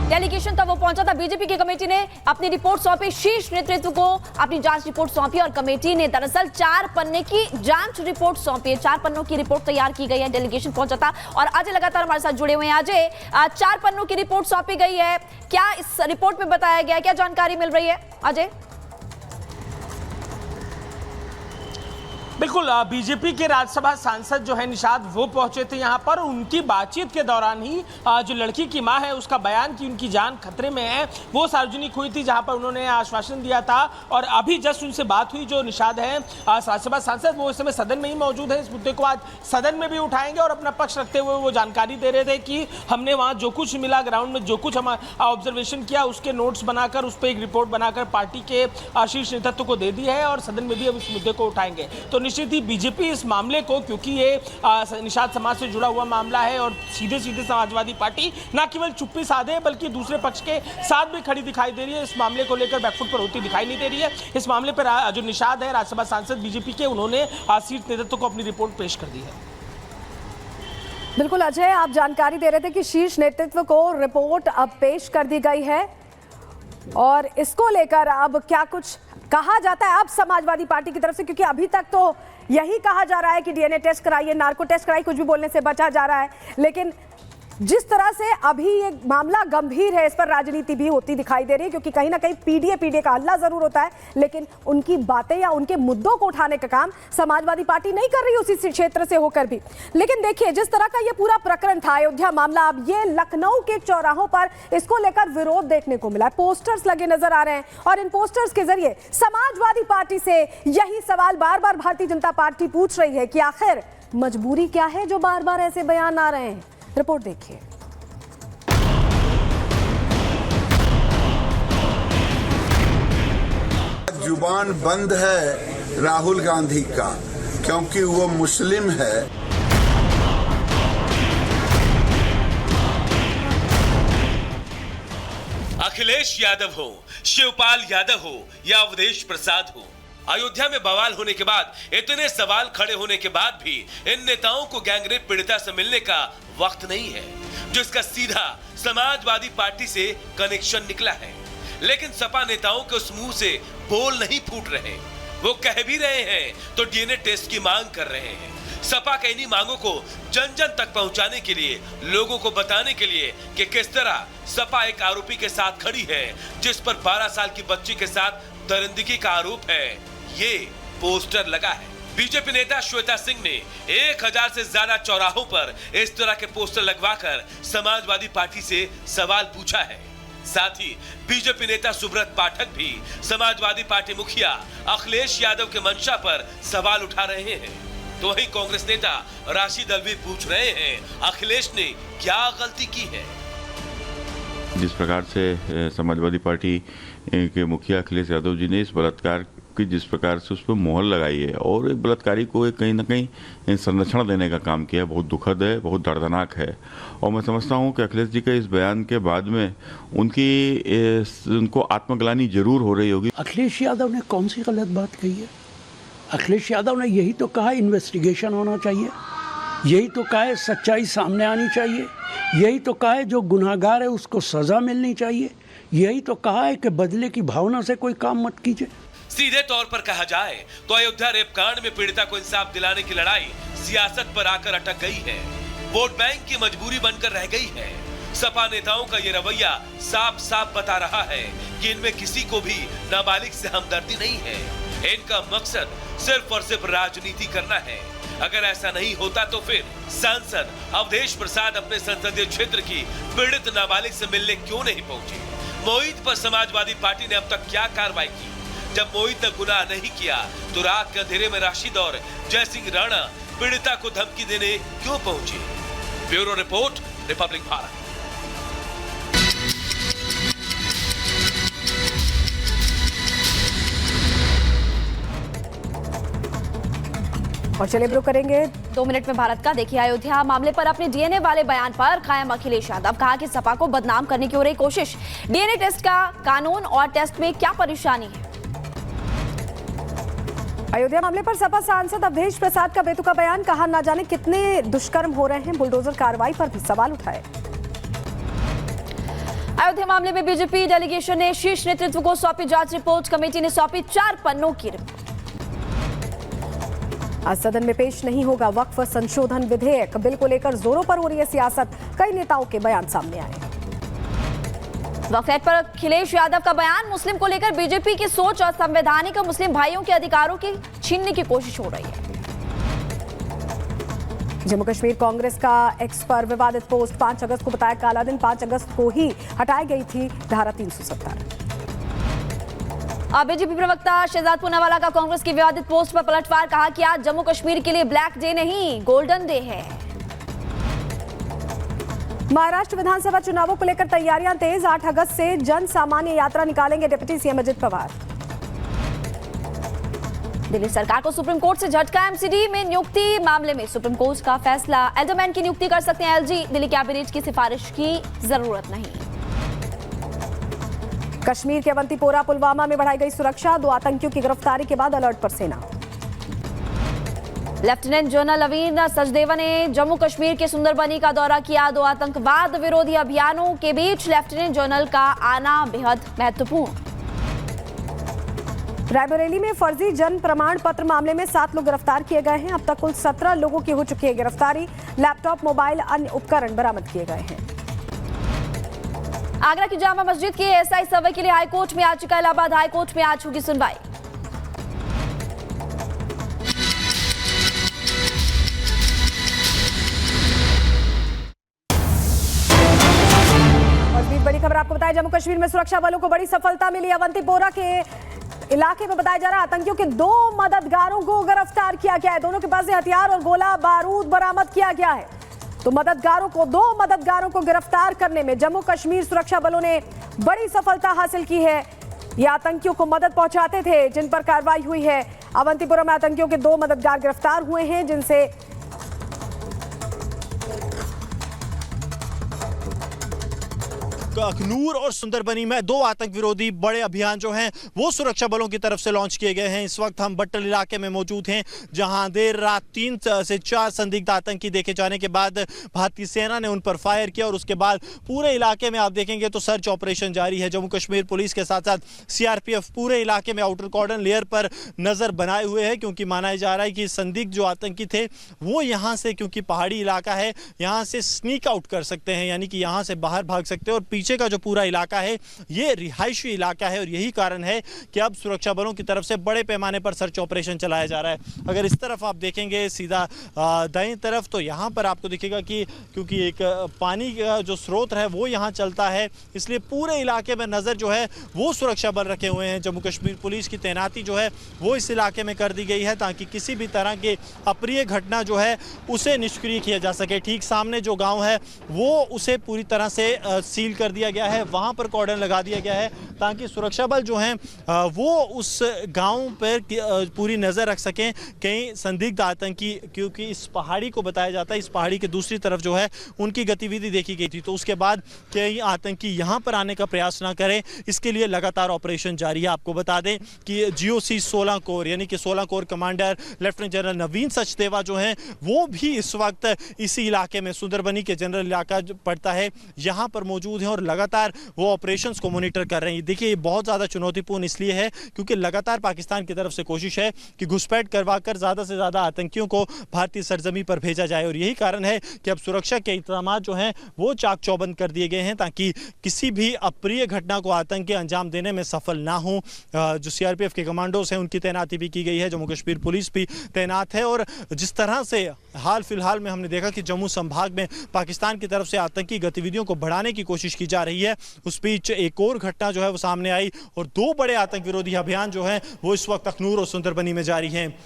Delegation तब वो पहुंचा था। बीजेपी की कमेटी ने अपनी रिपोर्ट सौंपी, शीर्ष नेतृत्व को अपनी जांच रिपोर्ट सौंपी और कमेटी ने दरअसल 4 पन्ने की जांच रिपोर्ट सौंपी है। 4 पन्नों की रिपोर्ट तैयार की गई है। डेलीगेशन पहुंचा था और अजय लगातार हमारे साथ जुड़े हुए हैं। अजय, 4 पन्नों की रिपोर्ट सौंपी गई है, क्या इस रिपोर्ट में बताया गया है, क्या जानकारी मिल रही है अजय? बिल्कुल, बीजेपी के राज्यसभा सांसद जो है निषाद, वो पहुंचे थे यहाँ पर। उनकी बातचीत के दौरान ही जो लड़की की मां है उसका बयान कि उनकी जान खतरे में है वो सार्वजनिक हुई थी, जहां पर उन्होंने आश्वासन दिया था। और अभी जस्ट उनसे बात हुई। जो निषाद है राज्यसभा सांसद, वो इस समय सदन में ही मौजूद है। इस मुद्दे को आज सदन में भी उठाएंगे और अपना पक्ष रखते हुए वो जानकारी दे रहे थे कि हमने वहाँ जो कुछ मिला, ग्राउंड में जो कुछ हम ऑब्जर्वेशन किया, उसके नोट्स बनाकर उस पर एक रिपोर्ट बनाकर पार्टी के शीर्ष नेतृत्व को दे दी है और सदन में भी अब इस मुद्दे को उठाएंगे। तो निश्चित ही बीजेपी इस मामले को, क्योंकि ये निषाद समाज से जुड़ा हुआ मामला है और सीधे सीधे समाजवादी पार्टी न केवल चुप्पी साधे बल्कि दूसरे पक्ष के साथ भी खड़ी दिखाई दे रही है। इस मामले को लेकर बैकफुट पर होती दिखाई नहीं दे रही है। इस मामले पर जो निषाद है राज्यसभा सांसद बीजेपी के, उन्होंने शीर्ष नेतृत्व को अपनी रिपोर्ट पेश कर दी है। बिल्कुल अजय, आप जानकारी दे रहे थे कि शीर्ष नेतृत्व को रिपोर्ट अब पेश कर दी गई है और इसको लेकर अब क्या कुछ कहा जाता है अब समाजवादी पार्टी की तरफ से, क्योंकि अभी तक तो यही कहा जा रहा है कि डीएनए टेस्ट कराइए, नार्को टेस्ट कराइए, कुछ भी बोलने से बचा जा रहा है। लेकिन जिस तरह से अभी ये मामला गंभीर है, इस पर राजनीति भी होती दिखाई दे रही है, क्योंकि कहीं ना कहीं पीडीए का हल्ला जरूर होता है, लेकिन उनकी बातें या उनके मुद्दों को उठाने का काम समाजवादी पार्टी नहीं कर रही उसी क्षेत्र से होकर भी। लेकिन देखिए, जिस तरह का ये पूरा प्रकरण था, अयोध्या मामला, अब ये लखनऊ के चौराहों पर इसको लेकर विरोध देखने को मिला। पोस्टर्स लगे नजर आ रहे हैं और इन पोस्टर्स के जरिए समाजवादी पार्टी से यही सवाल बार बार भारतीय जनता पार्टी पूछ रही है कि आखिर मजबूरी क्या है जो बार बार ऐसे बयान आ रहे हैं। रिपोर्ट देखिए। जुबान बंद है राहुल गांधी का, क्योंकि वो मुस्लिम है। अखिलेश यादव हो, शिवपाल यादव हो या अवधेश प्रसाद हो, अयोध्या में बवाल होने के बाद, इतने सवाल खड़े होने के बाद भी इन नेताओं को गैंगरेप पीड़िता से मिलने का वक्त नहीं है, जिसका सीधा समाजवादी पार्टी से कनेक्शन निकला है। लेकिन सपा नेताओं के उस मुंह से बोल नहीं फूट रहे। वो कह भी रहे हैं तो डीएनए टेस्ट की मांग कर रहे हैं। सपा के इन्हीं मांगों को जन जन तक पहुंचाने के लिए, लोगों को बताने के लिए कि किस तरह सपा एक आरोपी के साथ खड़ी है जिस पर 12 साल की बच्ची के साथ दरिंदगी का आरोप है, ये पोस्टर लगा है। बीजेपी नेता श्वेता सिंह ने 1000 से ज्यादा चौराहों पर इस तरह के पोस्टर लगवाकर समाजवादी पार्टी से सवाल पूछा है। साथ ही बीजेपी नेता सुब्रत पाठक भी समाजवादी पार्टी मुखिया अखिलेश यादव के मंशा पर सवाल उठा रहे हैं। तो वहीं कांग्रेस नेता राशिद अलवी पूछ रहे हैं, अखिलेश ने क्या गलती की है? जिस प्रकार से समाजवादी पार्टी के मुखिया अखिलेश यादव जी ने इस बलात्कार की जिस प्रकार से उस पर मोहर लगाई है और एक बलात्कारी को कहीं ना कहीं संरक्षण देने का काम किया है, बहुत दुखद है, बहुत दर्दनाक है। और मैं समझता हूं कि अखिलेश जी के इस बयान के बाद में उनको आत्मग्लानि जरूर हो रही होगी। अखिलेश यादव ने कौन सी गलत बात कही है? अखिलेश यादव ने यही तो कहा इन्वेस्टिगेशन होना चाहिए, यही तो कहा है सच्चाई सामने आनी चाहिए, यही तो कहा है जो गुनाहगार है उसको सजा मिलनी चाहिए, यही तो कहा है कि बदले की भावना से कोई काम मत कीजिए। सीधे तौर पर कहा जाए तो अयोध्या रेप कांड में पीड़िता को इंसाफ दिलाने की लड़ाई सियासत पर आकर अटक गई है, वोट बैंक की मजबूरी बनकर रह गई है। सपा नेताओं का ये रवैया साफ साफ बता रहा है कि इनमें किसी को भी नाबालिग से हमदर्दी नहीं है। इनका मकसद सिर्फ और सिर्फ राजनीति करना है। अगर ऐसा नहीं होता तो फिर सांसद अवधेश प्रसाद अपने संसदीय क्षेत्र की पीड़ित नाबालिग से मिलने क्यों नहीं पहुंचे? मोहित पर समाजवादी पार्टी ने अब तक क्या कार्रवाई की? जब मोहित ने गुनाह नहीं किया तो रात के अंधेरे में राशिद और जयसिंह राणा पीड़िता को धमकी देने क्यों पहुंचे? Bureau report, Republic Bharat. और चलिए ब्रो करेंगे 2 मिनट में भारत का। देखिए, अयोध्या मामले पर अपने डीएनए वाले बयान पर कायम अखिलेश यादव, कहा कि सपा को बदनाम करने की हो रही कोशिश। डीएनए टेस्ट का कानून और टेस्ट में क्या परेशानी है? अयोध्या मामले पर सपा सांसद अवधेश प्रसाद का बेतुका बयान, कहा ना जाने कितने दुष्कर्म हो रहे हैं, बुलडोजर कार्रवाई पर भी सवाल उठाए। अयोध्या मामले में बीजेपी डेलीगेशन ने शीर्ष नेतृत्व को सौंपी जांच रिपोर्ट। कमेटी ने सौंपी 4 पन्नों की रिपोर्ट। आज सदन में पेश नहीं होगा वक्फ संशोधन विधेयक। बिल को लेकर जोरों पर हो रही है सियासत। कई नेताओं के बयान सामने आए। वक्फ एक्ट पर अखिलेश यादव का बयान। मुस्लिम को लेकर बीजेपी की सोच असंवैधानिक और मुस्लिम भाइयों के अधिकारों की छीनने की कोशिश हो रही है। जम्मू कश्मीर कांग्रेस का एक्स पर विवादित पोस्ट। 5 अगस्त को बताया काला दिन। 5 अगस्त को ही हटाई गई थी धारा 370। बीजेपी प्रवक्ता शहजाद पूनावाला का कांग्रेस की विवादित पोस्ट पर पलटवार। कहा कि आज जम्मू कश्मीर के लिए ब्लैक डे नहीं, गोल्डन डे है। महाराष्ट्र विधानसभा चुनावों को लेकर तैयारियां तेज। 8 अगस्त से जन सामान्य यात्रा निकालेंगे डिप्टी सीएम अजित पवार। दिल्ली सरकार को सुप्रीम कोर्ट से झटका। एमसीडी में नियुक्ति मामले में सुप्रीम कोर्ट का फैसला। एल्डरमैन की नियुक्ति कर सकते हैं एलजी। दिल्ली कैबिनेट की सिफारिश की जरूरत नहीं। कश्मीर के अवंतीपोरा पुलवामा में बढ़ाई गई सुरक्षा। 2 आतंकियों की गिरफ्तारी के बाद अलर्ट पर सेना। लेफ्टिनेंट जनरल नवीन सचदेवा ने जम्मू कश्मीर के सुंदरबनी का दौरा किया। 2 आतंकवाद विरोधी अभियानों के बीच लेफ्टिनेंट जनरल का आना बेहद महत्वपूर्ण। रायबरेली में फर्जी जन्म प्रमाण पत्र मामले में 7 लोग गिरफ्तार किए गए हैं। अब तक कुल 17 लोगों की हो चुकी है गिरफ्तारी। लैपटॉप, मोबाइल, अन्य उपकरण बरामद किए गए हैं। आगरा की जामा मस्जिद के एसआई सर्वे के लिए हाईकोर्ट में याचिका। इलाहाबाद हाईकोर्ट में आज होगी सुनवाई। और बड़ी खबर आपको बताया, जम्मू कश्मीर में सुरक्षा बलों को बड़ी सफलता मिली। अवंतीपोरा के इलाके में बताया जा रहा है आतंकियों के 2 मददगारों को गिरफ्तार किया गया है। दोनों के पास से हथियार और गोला बारूद बरामद किया गया है। तो 2 मददगारों को गिरफ्तार करने में जम्मू कश्मीर सुरक्षा बलों ने बड़ी सफलता हासिल की है। ये आतंकियों को मदद पहुंचाते थे जिन पर कार्रवाई हुई है। अवंतीपोरा में आतंकियों के 2 मददगार गिरफ्तार हुए हैं, जिनसे अखनूर और सुंदरबनी में 2 आतंक विरोधी बड़े अभियान जो हैं वो सुरक्षा बलों की तरफ से लॉन्च किए गए हैं। इस वक्त हम बट्टल इलाके में मौजूद हैं, जहां देर रात 3 से 4 संदिग्ध आतंकी देखे जाने के बाद भारतीय सेना ने उन पर फायर किया और उसके बाद पूरे इलाके में आप देखेंगे तो सर्च ऑपरेशन जारी है। जम्मू कश्मीर पुलिस के साथ साथ सीआरपीएफ पूरे इलाके में आउटर कॉर्डन लेयर पर नजर बनाए हुए है, क्योंकि माना जा रहा है कि संदिग्ध जो आतंकी थे वो यहाँ से, क्योंकि पहाड़ी इलाका है, यहाँ से स्नीक आउट कर सकते हैं, यानी कि यहाँ से बाहर भाग सकते हैं। और पीछे का जो पूरा इलाका है ये रिहायशी इलाका है और यही कारण है कि अब सुरक्षा बलों की तरफ से बड़े पैमाने पर सर्च ऑपरेशन चलाया जा रहा है। अगर इस तरफ आप देखेंगे सीधा दाईं तरफ, तो यहाँ पर आपको दिखेगा कि क्योंकि एक पानी का जो स्रोत है वो यहाँ चलता है, इसलिए पूरे इलाके में नज़र जो है वो सुरक्षा बल रखे हुए हैं। जम्मू कश्मीर पुलिस की तैनाती जो है वो इस इलाके में कर दी गई है ताकि किसी भी तरह की अप्रिय घटना जो है उसे निष्क्रिय किया जा सके। ठीक सामने जो गाँव है वो उसे पूरी तरह से सील कर दिया गया है, वहां पर कॉर्डन लगा दिया गया है ताकि सुरक्षा बल जो हैं वो उस गांव पर पूरी नज़र रख सकें कहीं संदिग्ध आतंकी, क्योंकि इस पहाड़ी को बताया जाता है इस पहाड़ी के दूसरी तरफ जो है उनकी गतिविधि देखी गई थी, तो उसके बाद कई आतंकी यहां पर आने का प्रयास ना करें, इसके लिए लगातार ऑपरेशन जारी है। आपको बता दें कि जीओसी 16 कोर यानी कि 16 कोर कमांडर लेफ्टिनेंट जनरल नवीन सचदेवा जो हैं वो भी इस वक्त इसी इलाके में, सुंदरबनी के जनरल इलाका पड़ता है, यहाँ पर मौजूद हैं और लगातार वो ऑपरेशंस को मॉनिटर कर रहे हैं। देखिए ये बहुत ज़्यादा चुनौतीपूर्ण इसलिए है क्योंकि लगातार पाकिस्तान की तरफ से कोशिश है कि घुसपैठ करवाकर ज़्यादा से ज़्यादा आतंकियों को भारतीय सरजमी पर भेजा जाए और यही कारण है कि अब सुरक्षा के इंतजाम जो हैं वो चाक चौबंद कर दिए गए हैं ताकि किसी भी अप्रिय घटना को आतंकी अंजाम देने में सफल ना हो। जो सीआरपीएफ के कमांडोज हैं उनकी तैनाती भी की गई है, जम्मू कश्मीर पुलिस भी तैनात है और जिस तरह से हाल फिलहाल में हमने देखा कि जम्मू संभाग में पाकिस्तान की तरफ से आतंकी गतिविधियों को बढ़ाने की कोशिश की जा रही है, उस बीच एक और घटना जो है वो सामने आई और 2 बड़े आतंक विरोधी अभियान जो हैं वो इस वक्त अखनूर और सुंदरबनी में जारी हैं।